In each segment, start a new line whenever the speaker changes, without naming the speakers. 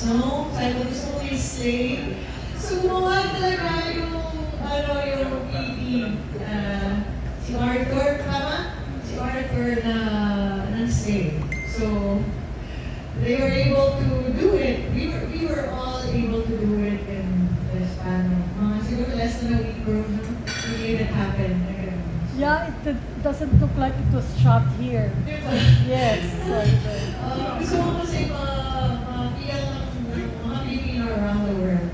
song. Sabi ko, gusto ko i-slay. So, gumawa talaga yung si Arthur, tama? Si Arthur ng slay. So, they were able to do it. We were all able to do it in the span of siguro less than a week, bro. We made it happen.
Yeah, it doesn't look like it was shot here. Yes.
Gusto ko kasi ma-feel ng mga Pilipino around the world.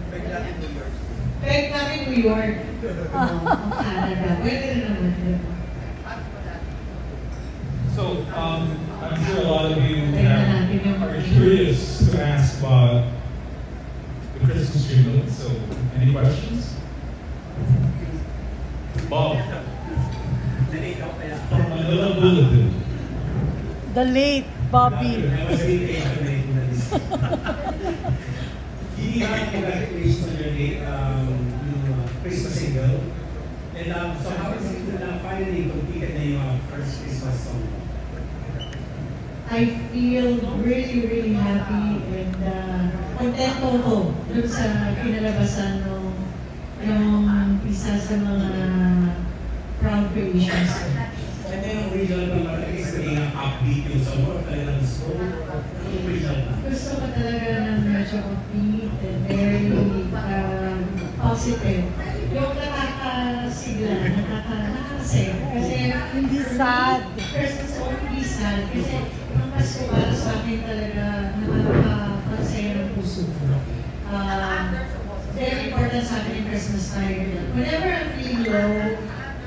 Peg namin New York. Canada. Pwede rin naman.
So, I'm sure a lot of you are curious to ask about the Christmas tree. So, any questions? Bob. From Manila Bulletin.
The late Bobby.
Congratulations on your late Christmas single. And so how is it na finally completed na yung first Christmas song?
I feel really, really happy and contento ko dun sa kinalabasan yung isa sa mga proud creations ko.
And then original ba talaga is naging upbeat yung song or talagang slow? Original na? Gusto
ko talaga ng medyo upbeat and very positive. Yung nakakasigla, nakakasaya. Kasi
hindi sad.
Christmas o hindi sad. Kasi ang Pasko para sa akin talaga nakakasaya ng puso. Very important sa akin yung Christmas time. Whenever I'm feeling low,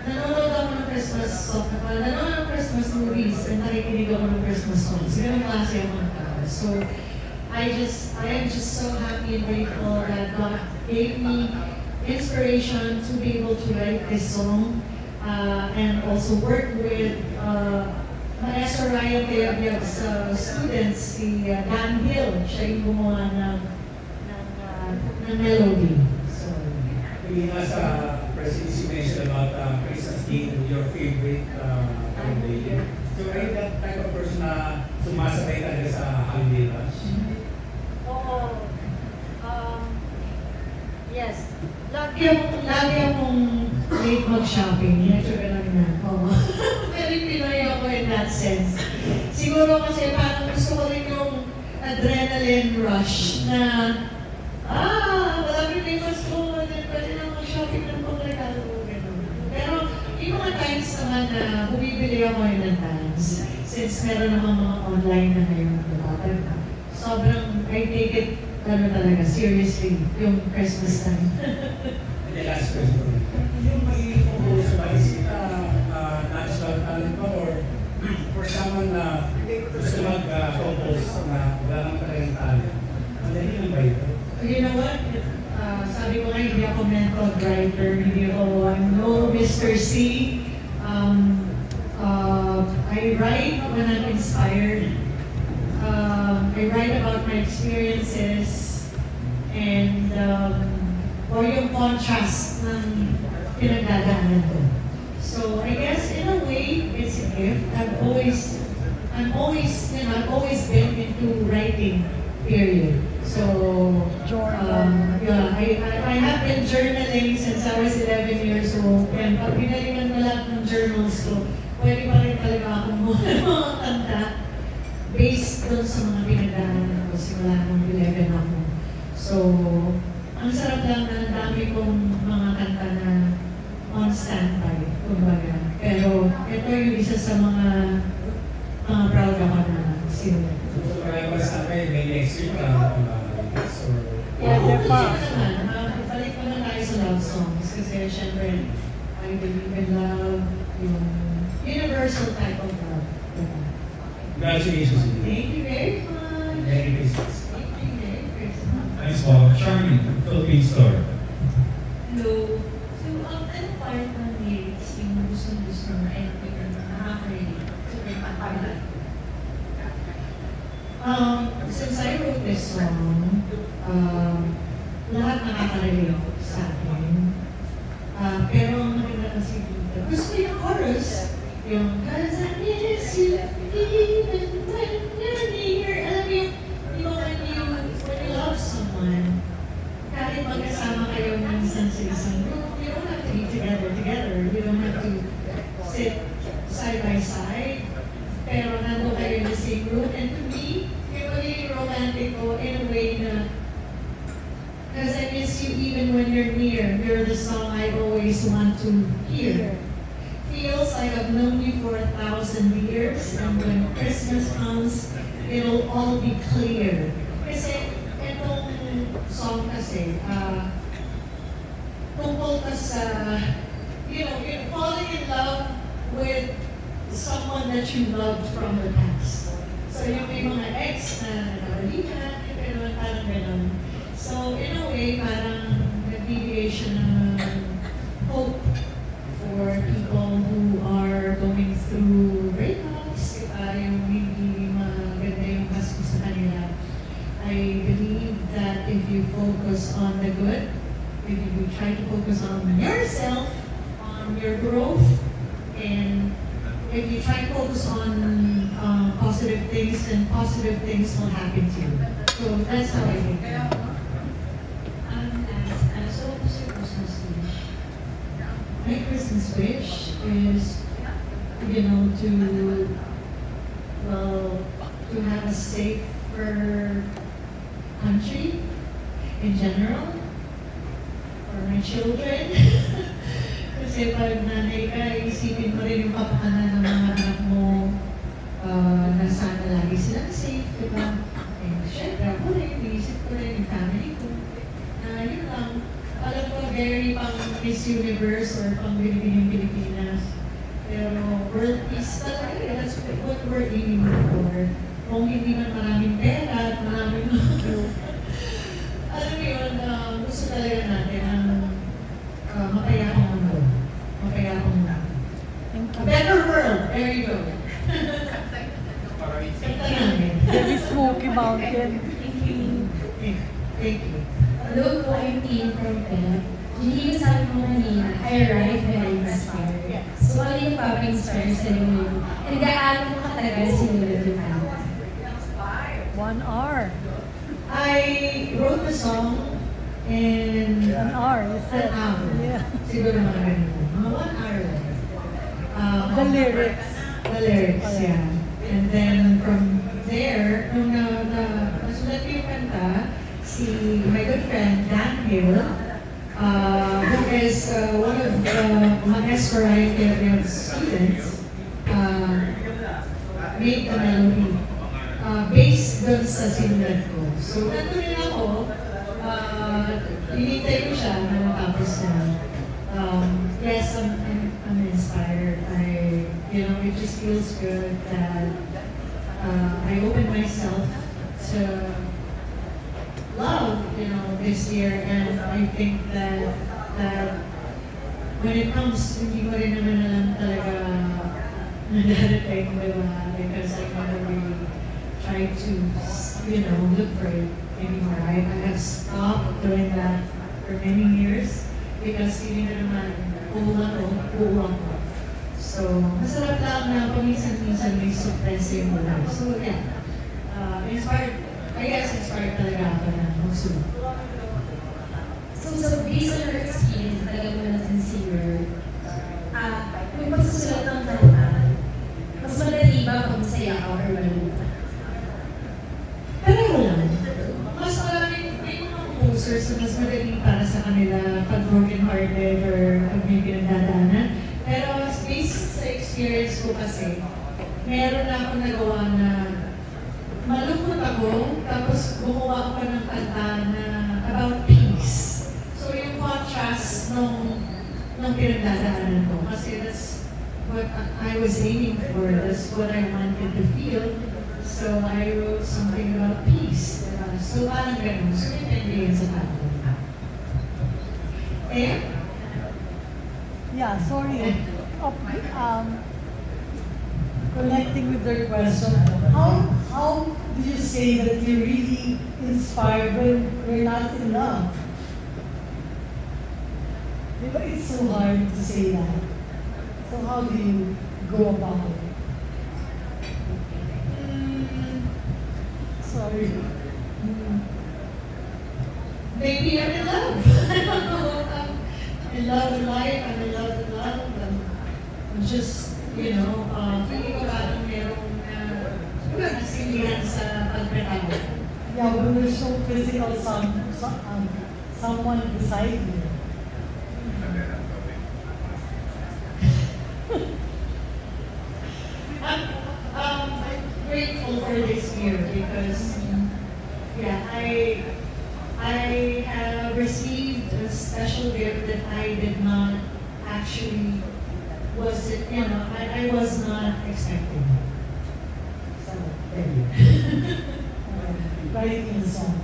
nanonood ako ng Christmas song, nanonood ng Christmas movies, and nakikinig ako ng Christmas songs. Ganun klase ako ng tao. So, I am just so happy and grateful that God gave me inspiration to be able to write this song and also work with Maestro Ryan Teobiag's students, si Dan Hill. Siya yung gumawa ng melody. So,
yung sa presidency mentioned about Christmas being your favorite holiday. So are you that type of person na sumasabay talaga sa holiday rush?
Oo. Yes.
Lagi akong late mag-shopping. Medyo ganun na. Very Pinoy ako in that sense. Siguro kasi parang gusto ko rin yung adrenaline rush na malapit na yung Pasko, pwede lang mag-shopping ng pangregalo ko, gano'n. Pero yung mga times naman na bumibili ako in advance, since meron naman mga online na ngayon, diba? Sobrang, I take it, talaga, seriously, yung Christmas time.
And the last question, yung magiging composer ba, is it natural talent ba or for someone na gusto mag-compose na wala nang talagang talent? Madali lang ba ito?
You know what? Sabi ko nga, hindi ako method writer, hindi ako, no Mr. C. I write when I'm inspired. I write about my experiences and or yung contrast ng pinagdadaanan ko. So I guess in a way, it's a gift. I've always been into writing, period. So, yeah, I have been journaling since I was 11 years old. And pag pinalingan mo lahat ng journals ko, pwede pa rin talaga akong mga kanta based doon sa mga pinagdaanan ko simula nung 11 ako. So, ang sarap lang na dami kong mga kanta na on standby, kumbaga. Pero ito yung isa sa mga proud ako na sinulat.
So, marami pa sa akin, may next week na
yeah, they're pa. Balik mo na tayo sa love songs kasi syempre, I believe in love, yung universal type of love.
Congratulations.
Thank you very much.
Merry Christmas.
Thank you very Christmas.
Nice one. Charming, Philippine Star.
Hello. So, ano part ng lyrics yung gusto mo and nakaka-relate? So, may patagal. Since I wrote this song, lahat nakaka-relate sa akin. Pero ang maganda kasi dito, gusto yung chorus, yung "Cause I miss you even when you're near." Alam mo yung when you love kahit magkasama kayo minsan sa isang group, you don't have to be together. You don't have to sit side by side. Pero nandun kayo in the same group. And to me, yung magiging romantic ko in a way na, because I miss you even when you're near. You're the song I always want to hear. Feels like I've known you for 1,000 years, and when Christmas comes, it'll all be clear. Kasi itong song kasi, tungkol ka sa, you're falling in love with someone that you loved from the past. So yung may mga ex na nagkabalikan, yung parang gano'n. So in a way, parang nagbibigay siya ng hope for people who are going through breakups, yung hindi maganda yung kaso sa kanila. I believe that if you focus on the good, if you try to focus on yourself, on your growth, and if you try to focus on positive things, then positive things will happen to you. So that's how I think.
So what's your Christmas wish?
My Christmas wish is, to have a safer country in general for my children. Kasi pag nanay ka, isipin mo rin yung kapakanan ng mga anak mo na sana lagi silang safe, diba? And syempre ako rin, iisip ko rin yung family ko. Yun lang. Alam ko, very pang Miss Universe or pang Pilipinas. Pero world peace talaga, that's what we're aiming for. Kung hindi man maraming pera at maraming alam mo yun, gusto talaga natin ang mapayapang mundo. Mapayapang mundo. A better world. There you go. Kanta namin.
Very smoky mountain.
Thank you.
Hello po, I'm Teen from Pep. Hindi ko sabi mo kanina, I arrive when I'm inspired. So ano yung papa-inspire sa inyo? And gaano mo katagal sinulat yung kanta?
1 hour.
I wrote the song in
1 hour, you said.
an hour.
Yeah.
Siguro mga ganun. Mga 1 hour lang.
The lyrics.
The lyrics, yeah. And then from there, nung nasulat ko yung kanta, my good friend Dan Hill, who is one of my variety of students, made the melody based dun sa sinulat ko. So nandun rin ako, hinintay ko siya na matapos na. Yes, I'm inspired. It just feels good that I opened myself to love, this year, and I think that when it comes, hindi ko rin naman alam talaga nadarating, diba? Because I never really tried to, look for it anymore. I have stopped doing that for many years because hindi na naman kulang ko. So, masarap lang na paminsan-minsan may surprise yung mula. So, yeah. Inspired talaga ako na magsulat.
So based on your experience, talagang mo natin singer, yung pagsusulat ng kanta, mas madali ba kung masaya ka or malungkot?
Pareho lang. Mas maraming may mga composers na mas madali para sa kanila pag broken-hearted or pag may pinagdadaanan. Pero based sa experience ko kasi, meron na akong nagawa na malungkot ako, tapos gumawa ako ng kanta na about peace. So yung contrast nung pinagdadaanan ko, kasi that's what I was aiming for, that's what I wanted to feel. So I wrote something about peace. So parang ganun. So depende yun sa kanta.
Yeah, sorry. Connecting with the question, how do you say that you're really inspired when we're not in love? Diba, it's so hard to say that. So how do you go about it? Sorry.
Maybe I'm in love. just, you know, feeling ko parang merong nasindihan sa pagkatao.
Yeah, when there's so physical someone beside you.
I'm grateful for this year because, yeah, I have received a special gift that I did not actually I was not expecting. So, there you go.
Writing the song.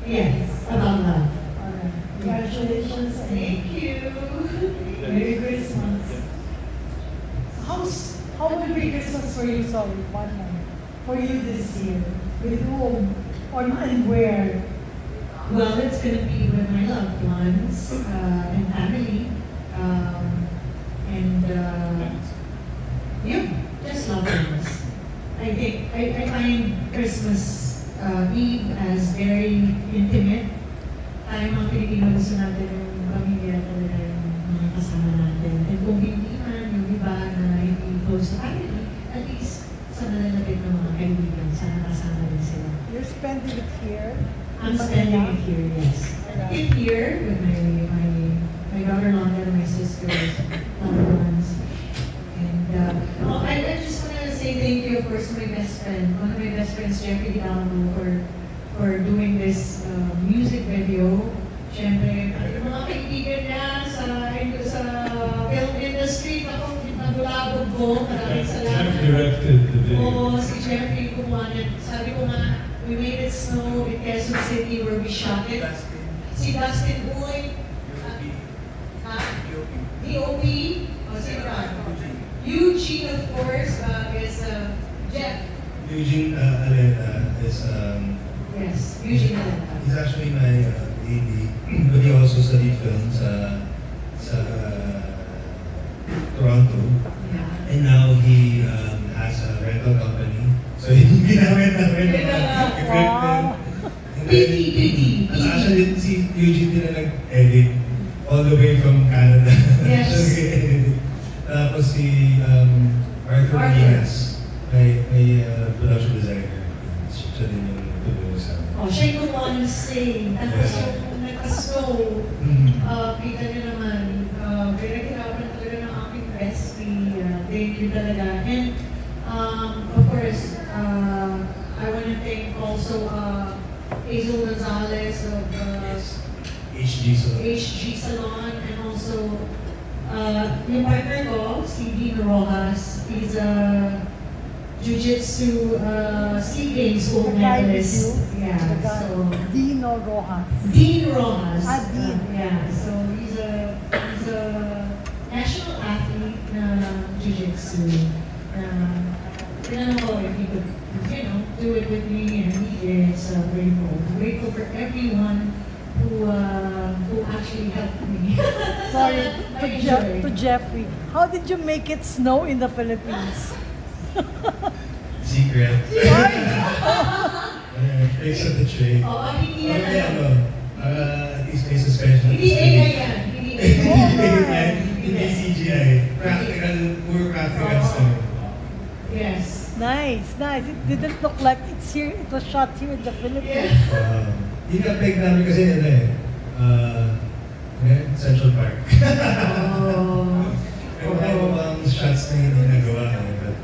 Yes, about love.
Alright. Congratulations. And
Thank you.
Merry Christmas. How will be Christmas for you, sorry, one more, for you this year? With whom? Or and where?
Well, it's going to be with my loved ones and family. Yeah, just loved ones. I think I find Christmas Eve as very intimate. Tayo mga Pilipino gusto natin yung pamilya talaga yung mga kasama natin. And kung hindi man yung iba na hindi close to family, at least sa malalapit ng mga kaibigan, sana kasama rin sila.
You're spending it here?
I'm spending it here, yes. In here with my daughter Londa and my sisters, loved ones. And I just want to say thank you, of course, to my best friend. One of my best friends, Jeffrey Dalamo, for doing this music video. Siyempre, yung mga kaibigan niya sa film industry, nagulabog ko. Maraming salamat.
Jeff directed the video.
Oo, si Jeffrey kumuha niya. Sabi ko nga, we made it snow in Quezon City where we shot it. Si Dustin Boy, DOP, sino ba? Eugene, of course, is Jeff.
Eugene Aleta is
Yes, Eugene Aleta.
he's actually my AD, but he also studied film sa Toronto,
Yeah.
and now he has a rental company. So ginamit namin ng equipment. And then,
PT.
actually, si Eugene din na nag-edit all the way from Canada.
Yes.
Siya nag-edit. Tapos si Arthur Diaz, may production designer. Siya din yung tumulong sa amin.
Oh, siya yung kumuha ng sing. Tapos yung nagka-snow, kita niyo naman, pinag-hirapan talaga ng aking bestie. Thank you talaga. And, of course, I want to thank also Hazel Gonzalez of HG Salon, and also yung partner ko, si Dean Rojas. He's a Jiu-Jitsu Sea Games gold medalist. Yeah, so
Dino Rojas.
Dean Rojas.
Dean.
Yeah, so he's a national athlete na Jiu-Jitsu. Tinanong ko if he could, do it with me, and he did. So grateful. Grateful for everyone who actually helped me.
Sorry,
I
to Jeffrey. How did you make it snow in the Philippines?
Secret. Face of the trade.
Hindi yan.
At least may suspension.
Hindi AI yan.
Hindi CGI. Practical, pure practical stuff.
Yes.
Nice. It didn't look like it's here. It was shot here in the Philippines.
Yung na-peg namin kasi Central Park. Pero shots na hindi nagawa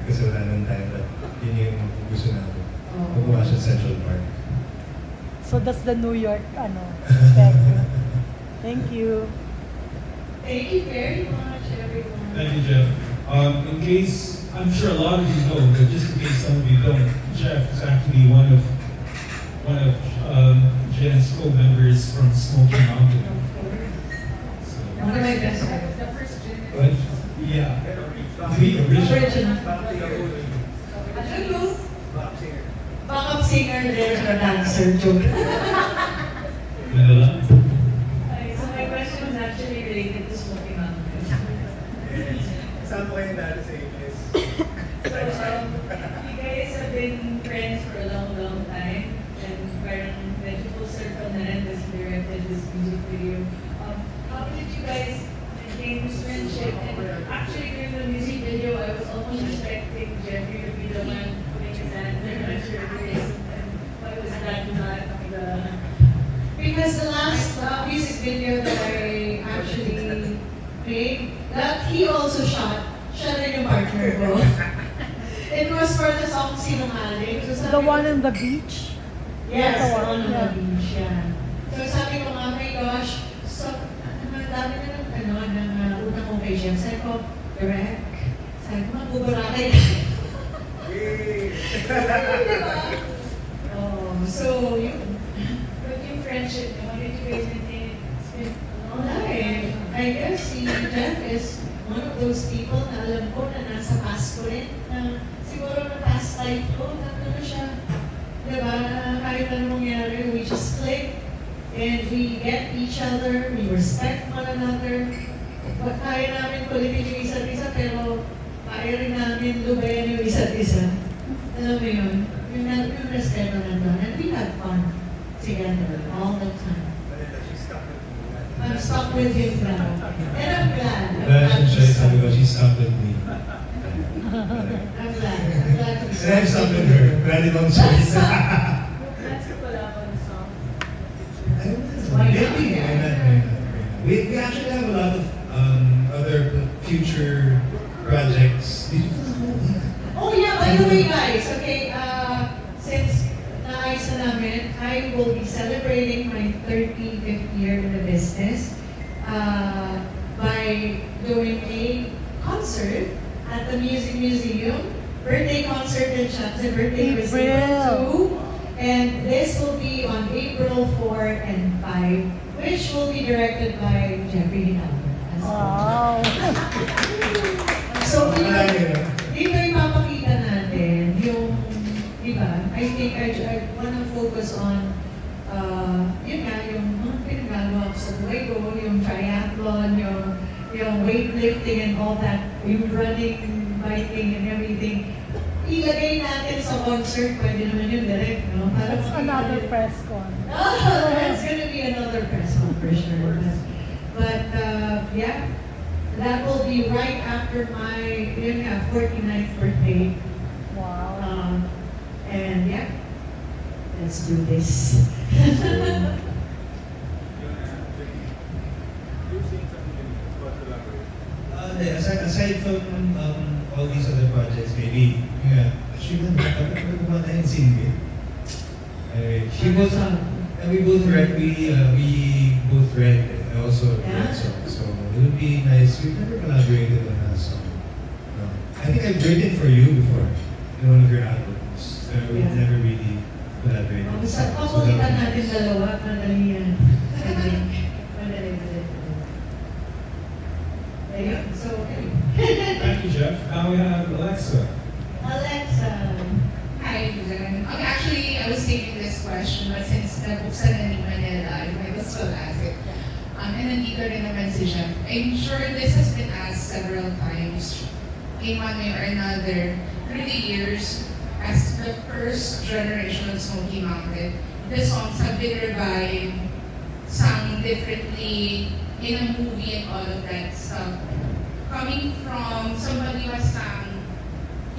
kasi wala nang time. But yun yung gusto namin. Gumawa siya Central Park.
So that's the New York, peg. Thank you.
Thank you very much, everyone.
Thank you, Jeff. In case, I'm sure a lot of you know, but just in case some of you don't, Jeff is actually one of Jen's co-members from Smoky Mountain. So,
One of my best friends.
but, yeah, the original.
Ano? Backup singer there or dancer, joke.
Manila.
So my question was actually related to Smoky Mountain.
Saan po kayo dati sa ABS?
You guys have been friends for a long, long time, and parang medyo full circle na rin this directed this music video. How did you guys
maintain this friendship. And actually, during the music video, I was almost expecting Jeffrey to be the one putting his hand in my shirt. And why was that not the...
Because the last music video that I actually made, that he also shot in yung partner ko. It was for the song Sinungaling. So
The one in the beach?
Yes,
the
the
one,
one on
yeah.
the beach, yeah. So sabi ko nga, oh my gosh, so, dami na ng utang kong kay Jem. Sabi ko, direct. Sabi ko, magbuburakay ka. Diba? Oh, so, yun.
But yung friendship, how did you guys maintain it?
Wala eh. I guess si Jeff is one of those people na alam ko na nasa past ko rin. Na siguro na past life ko, na siya. Diba? Kahit anong mangyari, we just click. And we get each other, we respect one another. Kaya namin kulitin yung isa't isa, pero kaya rin namin lubayan yung isa't isa. Alam mo yun? Yung respeto nandun. And we have fun together all the time. I'm stuck with him now. And I'm glad.
Sabi ko, she's stuck with me.
I'm glad. I'm glad to be
And I'm stuck with her. Glad ibang choice.
That's the collab song.
Maybe. Why not? We actually have a lot of other future projects.
Oh yeah, by the way guys, okay, since naayos na namin, I will be celebrating my 35th year in the business by doing a concert at the Music Museum. Birthday concert in Shamsa, birthday was April 2. And this will be on April 4 and 5, which will be directed by Jeffrey Dinaldo.
Wow.
So, dito ipapakita natin yung, di ba? I think I wanna focus on, yun nga, yung mga pinagagawa ko sa buhay ko, yung triathlon, yung weightlifting and all that, yung running, biking and everything. Ilagay natin sa concert, pwede naman yun direct, no? Para
That's another press con.
Oh, that's gonna be another press con for sure. But yeah, that will be right after my 49th birthday.
Wow.
And yeah, let's do this.
Aside from all these other projects, maybe, actually, dapat gumawa tayo ng single. We both read and also read songs, so it would be nice. We've never collaborated on a song. No. I think I've written for you before in one of your albums. We've never really collaborated.
Sa pakulitan natin dalawa, madali yan. Madali. Ayun, so okay.
Thank you, Jeff. Now we have Alexa.
Alexa.
Hi, Jen. Okay, actually, I was taking this question, but since nabuksan na ni Manila, I might as well ask it. And nandito rin naman si Jeff. I'm sure this has been asked several times in one way or another through the years as the first generation of Smoky Mountain. The songs have been revived, sung differently in a movie and all of that stuff. Coming from somebody who has sang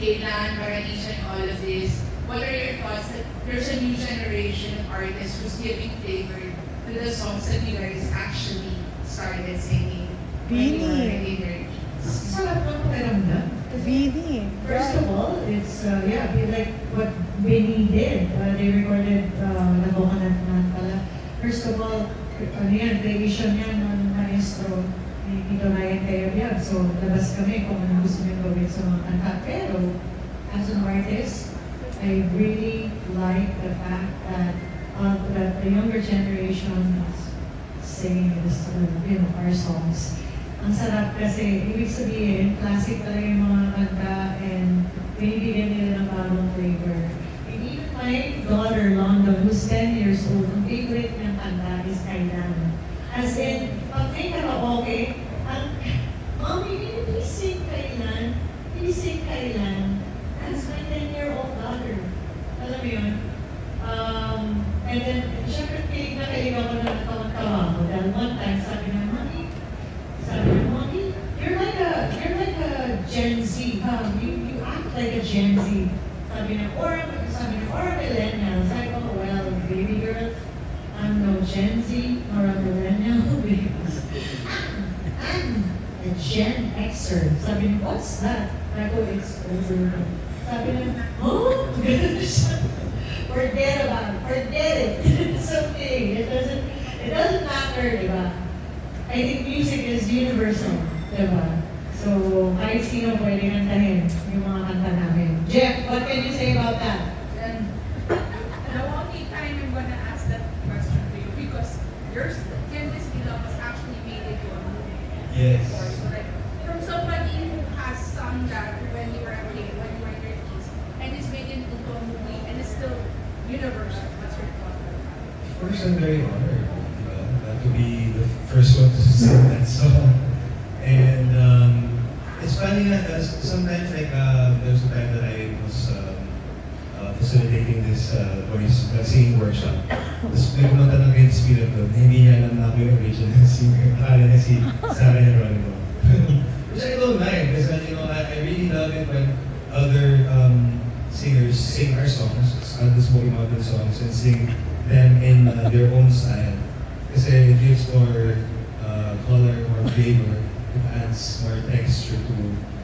Kailan, Paradiso, and all of this, what are your thoughts that there's a new generation of artists who's giving flavor to the songs that you guys actually started singing when you were in your teens?
Sarap ng pakiramdam.
Vini.
First of all, it's, like what Benny did. They recorded Nabokanat na pala. First of all, ano yan, creation yan ng maestro ni Tito Ryan Cayabyab. So, labas kami kung ano gusto niyo gawin sa mga kanta. Pero, as an artist, I really like the fact that the younger generation is singing this, our songs. Ang sarap kasi, ibig sabihin, classic talaga yung mga kanta and binibigyan nila ng bagong flavor. And even my daughter, London, who's 10 years old, ang favorite niyang kanta is Kailan. As in, pag may karaoke, Mommy, can you please sing Kailan? Please sing Kailan. That's my 10-year-old daughter. Alam mo yun? And then, syempre, kilig na kilig ako na natawa-tawa ako. Dahil one time, sabi niya, Mommy, sabi niya, or millennial. Sabi ko, well, baby girl, I'm no Gen Z nor a millennial because I'm a Gen Xer. Sabi niya, what's that? Sabi ko, it's over. Sabi niya, oh, ganun siya. Forget it. It's okay. It doesn't matter, di ba? I think music is universal, di ba? So, kahit sino pwede kantahin yung mga kanta namin. Jeff, what can you say about that?
The only time I'm gonna ask that question to you because Can This Be Love was actually made into a movie.
Yes.
Before. So like, from somebody who has sung that when you were a kid, when you were in your teens, and it's made into a movie, and it's still universal. What's your thought on that?
Of course, I'm very honored to be the first one to sing that song. And it's funny, sometimes like there was a time that I was facilitating this voice singing workshop. Tapos may kumanta ng Red Spirit doon, hindi niya alam na ako yung original singer. Akala niya si Sarah Geronimo. Which I don't mind, because you know, I really love it when other singers sing our songs, the Smoky Mountain songs, and sing them in their own style. Kasi it gives more color, more flavor, it adds more texture to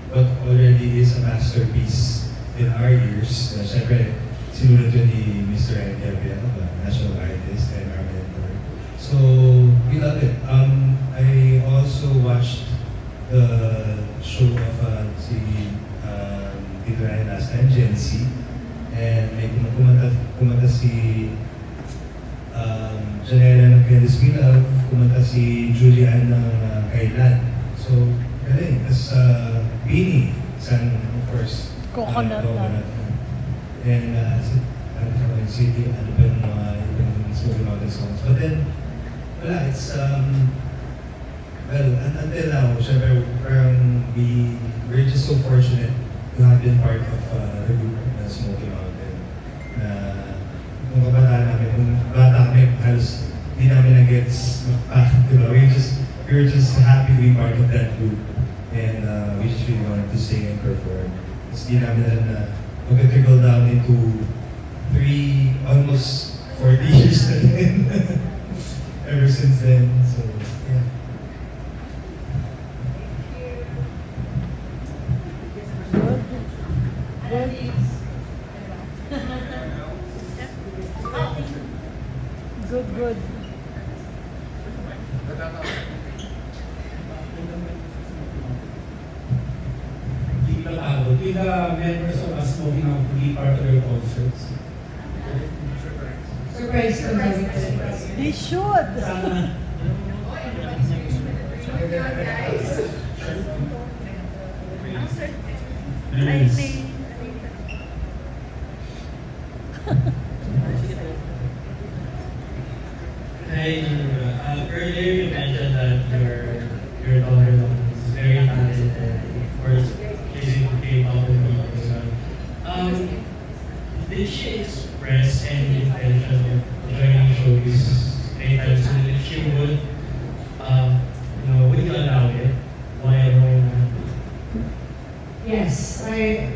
what already is a masterpiece in our ears. Siyempre, sinunod yun ni Mr. Ed Gabriel, the national artist and our mentor. So, we love it. I also watched the show of si Tito Ryan last time, Gen Z. And may kumanta si Janela ng Can This Be Love, kumanta si Julian ng Kailan. So, galing. Tapos Beanie, sang, of course,
Coconut.
And City, ano pa yung mga Smoky Mountain songs. But then, wala, it's, well, until now, syempre, parang we're just so fortunate to have been part of the group of Smoky Mountain. Na, kung kabataan namin, kung bata kami, halos di namin na-gets diba? We were just happy to be part of that group. And we just really wanted to sing and perform. Tapos di namin alam na mag-trickle down into almost 40 years na din. Ever since then. So, yeah.
Good.
Will the members of us Smoky Mountain be part of your concerts?
Surprise.
They should.
Sana. Please.
Hi, earlier you mentioned that your daughter is very talented and of course using to K-pop and music. Did she express any intention of joining showbiz anytime soon? If she would, would you allow it? Why not?
Yes,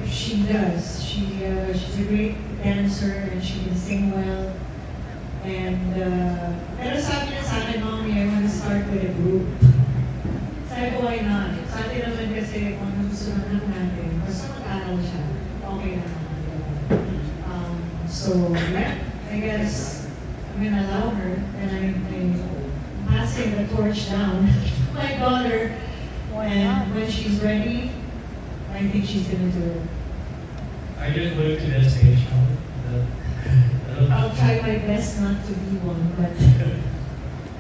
she does. She's a great dancer and she can sing well. And, pero sabi niya sa akin, Mommy, I want to start with a group. Sabi ko, why not? Sa atin naman kasi kung ano gusto naman natin, basta mag-aral siya, okay na naman. So, yeah, I guess I'm gonna allow her and I'm passing the torch down to my daughter. And when she's ready, I think she's gonna do it.
Are you going to the stage now?
I'll try my best not to be one, but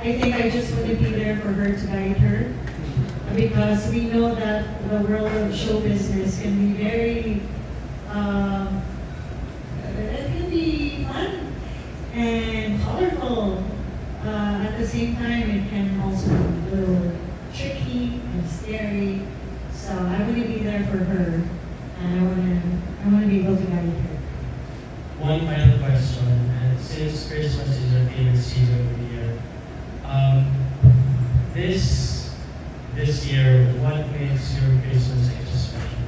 I think I just want to be there for her to guide her. Because we know that the world of show business can be very, it can be fun and colorful. At the same time, it can also be a little tricky and scary. So I want to be there for her, and I want to be able to guide her.
One final question, and since Christmas is your favorite season of the year, this year, what makes your Christmas extra special?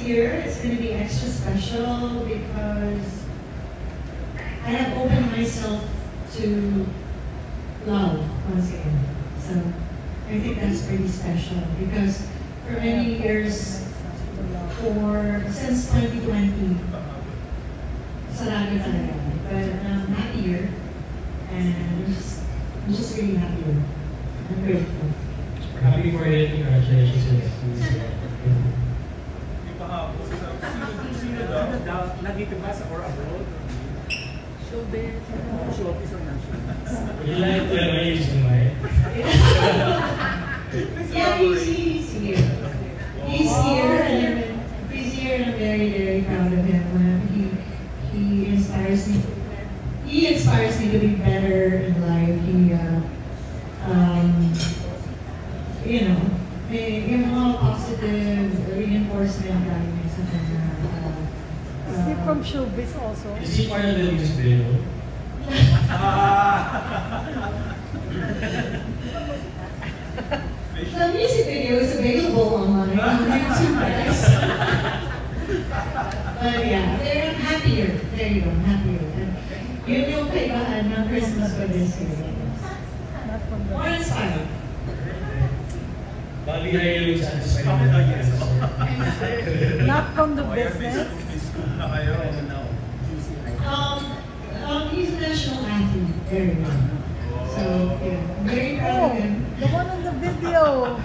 year it's going to be extra special because I have opened myself to love once again. So I think that's pretty special because for many years, since 2020, sarado talaga. But I'm happier and I'm just really happy. I'm grateful.
We're happy for you. Congratulations.
Nandito ba sa or abroad?
Showbiz.
Showbiz or national?
Would you like to use the mic?
Yeah, he's here. He's here and I'm very, very proud of him. He inspires me. He inspires me to be better in life. Yung mga positive reinforcement galing sa kanya.
Is he from showbiz also?
Is he part of the music video?
The music video is available online on YouTube, guys. But yeah, I'm happier. There you go, I'm happier. Yun yung kaibahan ng Christmas for this year. More inspired.
Bobby, are you satisfied?
Not from the business.
He's a national athlete. There you go. So, yeah, I'm very proud of him.
The one on the video.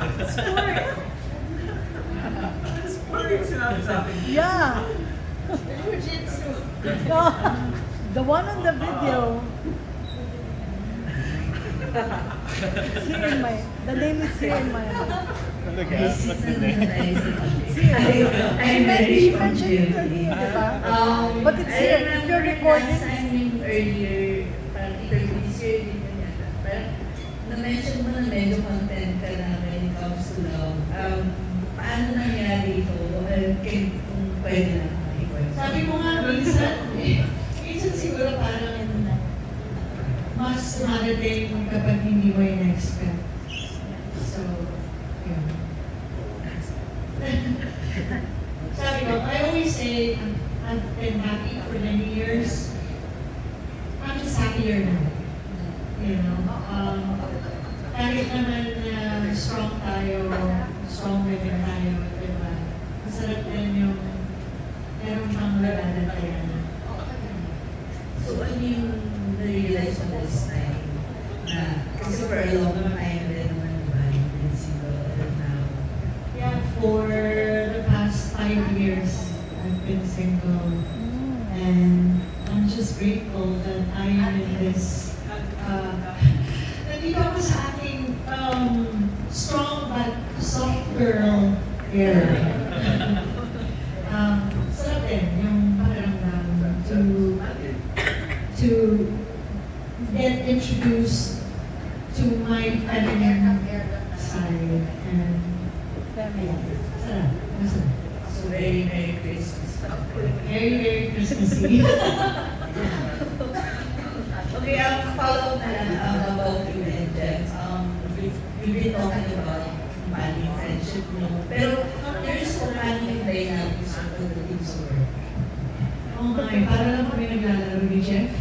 Yeah. No, the one on the video. It's here in my, the name is here in my heart. You mentioned it earlier, diba? But it's here. If you're recording,
Earlier, parang interview this year, din yun yata. Parang, na-mention mo na medyo content ka na when it comes to love. Paano nangyari ito? Kung pwede na i-voice.
Sabi ko nga, minsan siguro parang mas dumadating kapag hindi mo in-expect. So, yun. Sabi ko, I always say, I've been happy for many years. I'm just happier now. You know, kahit naman strong tayo, strong women tayo, diba? Masarap din yung meron kang nagdadatayan.
So, ano yung na-realize mo this time? Kasi for a long time din naman ba, you've been single and now?
Yeah, for the past 5 years, I've been single. And I'm just grateful that I am in this, nandito ako sa aking strong but soft girl era. Sarap din yung pakiramdam to get introduced to my feminine side and sarap.
So, very, very Christmas.
Very, very Christmassy.
Okay, follow up na lang about you and Jeff. We've been talking about money, friendship, no? Pero there's so many dynamics of the teams work.
Oh my, para lang kami naglalaro ni Jeff.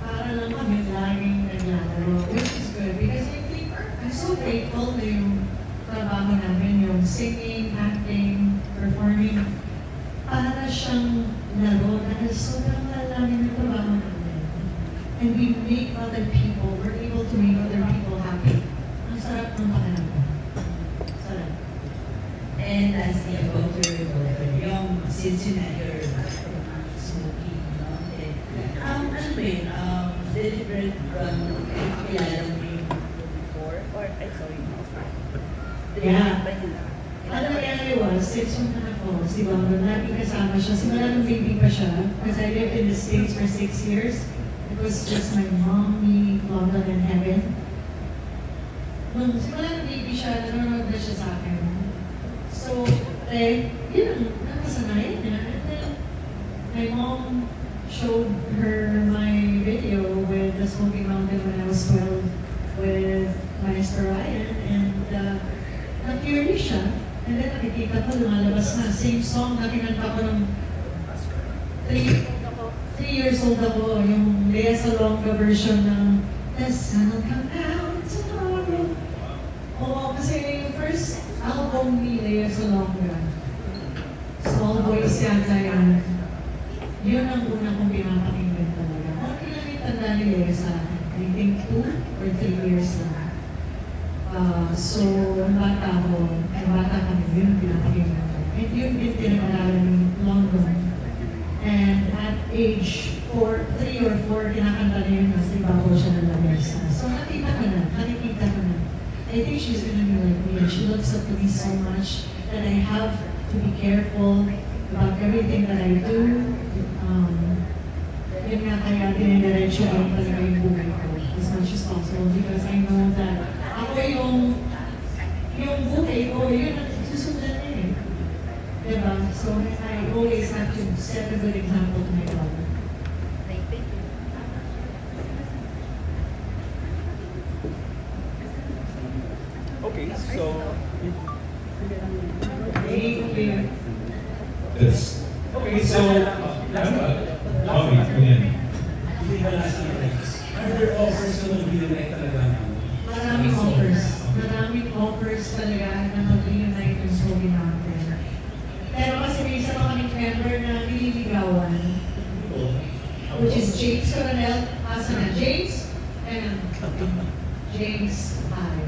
Para lang kami laging naglalaro, which is good because I'm so grateful na yung trabaho namin, yung singing, acting, performing. Para siyang laro dahil sobrang lalamin ng trabaho namin. And we make other people, we're able to make other people happy. Ang sarap ng pakiramdam. Sarap.
And lastly, about your daughter, yung since you met your smoking, no? Ano ba yun? Deliberate kilala mo yung before? Or, I saw you.
Yeah. Ano nangyari was, 6 months na ako, si Bamba, lagi kasama siya. Simula nung baby pa siya, because I lived in the States for 6 years. It was just my mom, me, Bamba, and Heaven. Nung simula nung baby siya, nanonood na siya sa akin. So, yun, nakasanayan niya. And then, my mom showed her my video with the Smoky Mountain when I was 12 with Maestro Ryan. And na-curious siya. And then nakikita ko, lumalabas na. Same song na kinanta ko ng 3 years old ako. Yung Lea Salonga version ng The Sun Will Come Out Tomorrow. Oo, kasi yung first album ni Lea Salonga, Small Boys yata yan. Yun ang una kong pinapakinggan talaga. Ano lang yung tanda ni Lea sa akin? I think 2 or 3 years lang. So, ang bata kami, yun pinapakinggan ko. And yun din pinag-aralan ni London. And at age 3 or 4, kinakanta na yun kasi bago siya ng lamesa. So, nakikita ko na. I think she's gonna be like me. She looks up to me so much that I have to be careful about everything that I do. Yun nga kaya dinidiretso ko talaga yung buhay ko as much as possible because I know that ako yung buhay ko, yun ang susundan niya eh. Diba? So I always have to set a good example to my daughter.
Okay, so
Thank you.
this. Okay, so
Hindi ba nasa Are there offers na mag-reunite talaga?
Maraming offers talaga na mag-reunite yung story natin. Pero kasi may isa pa kaming member na nililigawan, which is James Coronel. Asa na? James? Ayan. James I.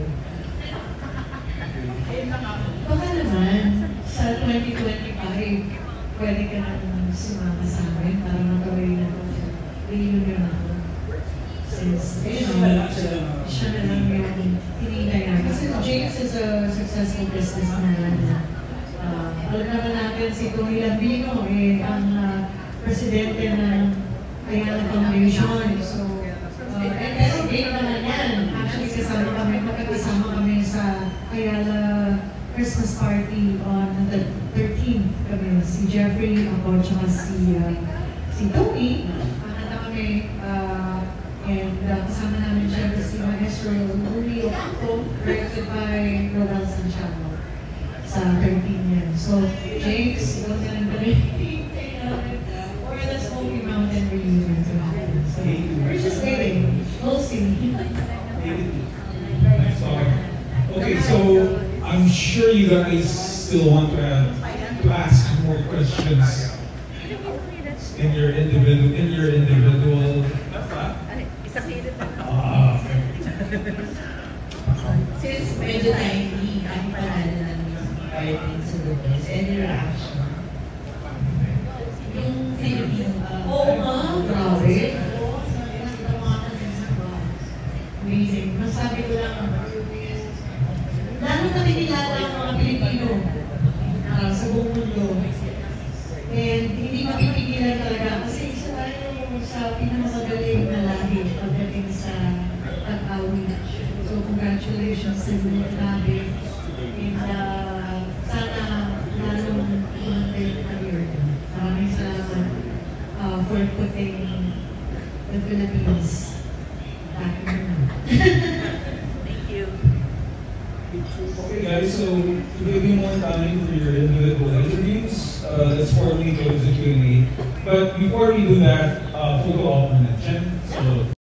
Baka naman, sa 2025, pwede ka nang sumama sa amin para magawin na reunion ako. Since, siya na lang yung hinihintay namin. Kasi James is a successful businessman. Alam naman natin si Tony Lambino, ang presidente ng Ayala Foundation. So, and kasi game naman yan. Actually, magkakasama kami sa Ayala Christmas party on the 13th kami. Si Jeffrey, ako, tsaka si Tony. Nakanta kami. And kasama namin siyempre si Maestro Louie Ocampo, directed by Roel Santiago sa 13 yan. So, James, ikaw na lang kami. Or the Smoky Mountain reunion to happen. So, we're just waiting. We'll see.
Okay, so I'm sure you guys still want to ask more questions in your individual.
Since medyo timely ang pangalan ng parting sa Lopez, any reaction? Yung Filipino,
Oo nga, grabe. Amazing. Masabi ko lang, lalo nakikilala ang mga Pilipino sa buong mundo. And hindi mapipigilan talaga kasi isa tayo sa pinakamagaling na lahi pagdating sa pag-awit. So congratulations sa inyo lahi. And sana lalong umantay yung career. Maraming salamat for putting the Philippines back in the map.
thank you.
Okay guys, so to give you more time for your individual interviews, let's formally close the Q&A. But before we do that, photo op mention.